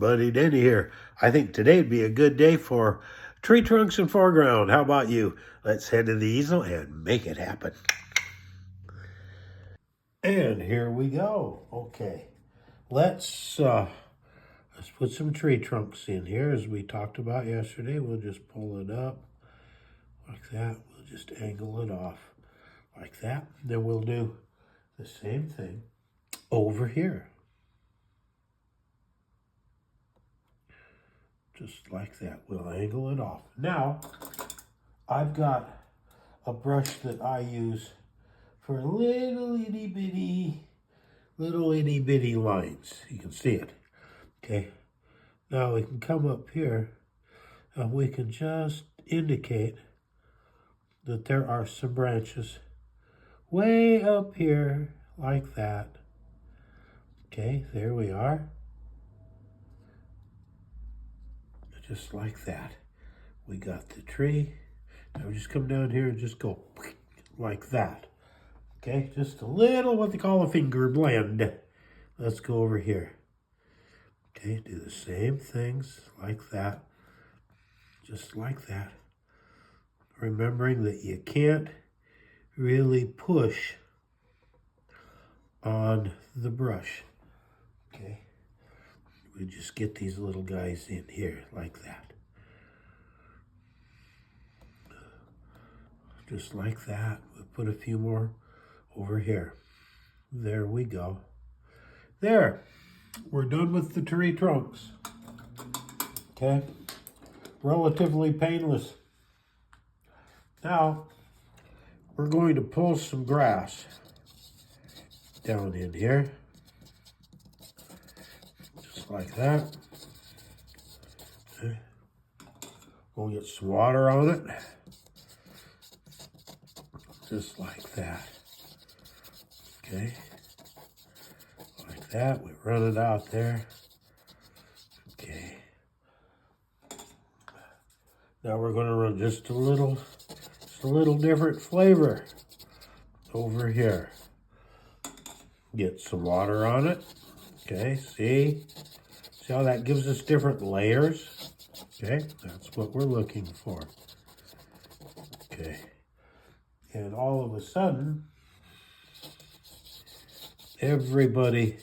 buddy Denny here. I think today'd be a good day for tree trunks and foreground. How about you? Let's head to the easel and make it happen. And here we go. Okay, let's put some tree trunks in here as we talked about yesterday. We'll just pull it up like that. We'll just angle it off like that. Then we'll do the same thing over here. Just like that. We'll angle it off. Now, I've got a brush that I use for little itty bitty lines. You can see it. Okay. Now we can come up here and we can just indicate that there are some branches way up here like that. Okay, there we are. Just like that. We got the tree. Now we just come down here and just go like that. Okay, just a little what they call a finger blend. Let's go over here. Okay, do the same things like that. Just like that. Remembering that you can't really push on the brush. Okay. We just get these little guys in here like that. Just like that. We'll put a few more over here. There we go. There. We're done with the tree trunks. Okay. Relatively painless. Now, we're going to pull some grass down in here. Like that. Okay. We'll get some water on it. Just like that. Okay. Like that. We run it out there. Okay. Now we're going to run just a little different flavor over here. Get some water on it. Okay, see how that gives us different layers? Okay, that's what we're looking for. Okay, and all of a sudden, everybody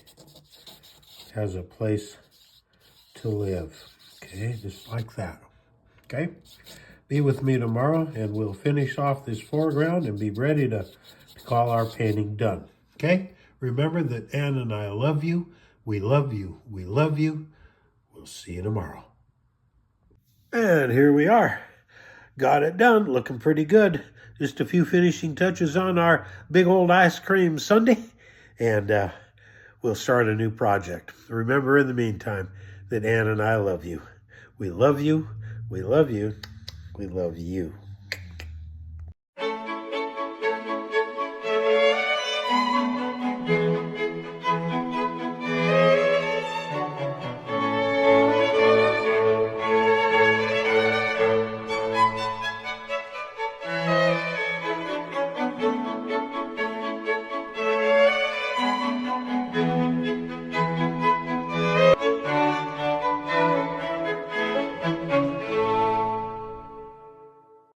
has a place to live. Okay, just like that. Okay, be with me tomorrow and we'll finish off this foreground and be ready to call our painting done. Okay, remember that Ann and I love you. We love you. We love you. We'll see you tomorrow. And here we are. Got it done. Looking pretty good. Just a few finishing touches on our big old ice cream sundae. And we'll start a new project. Remember in the meantime that Ann and I love you. We love you. We love you. We love you.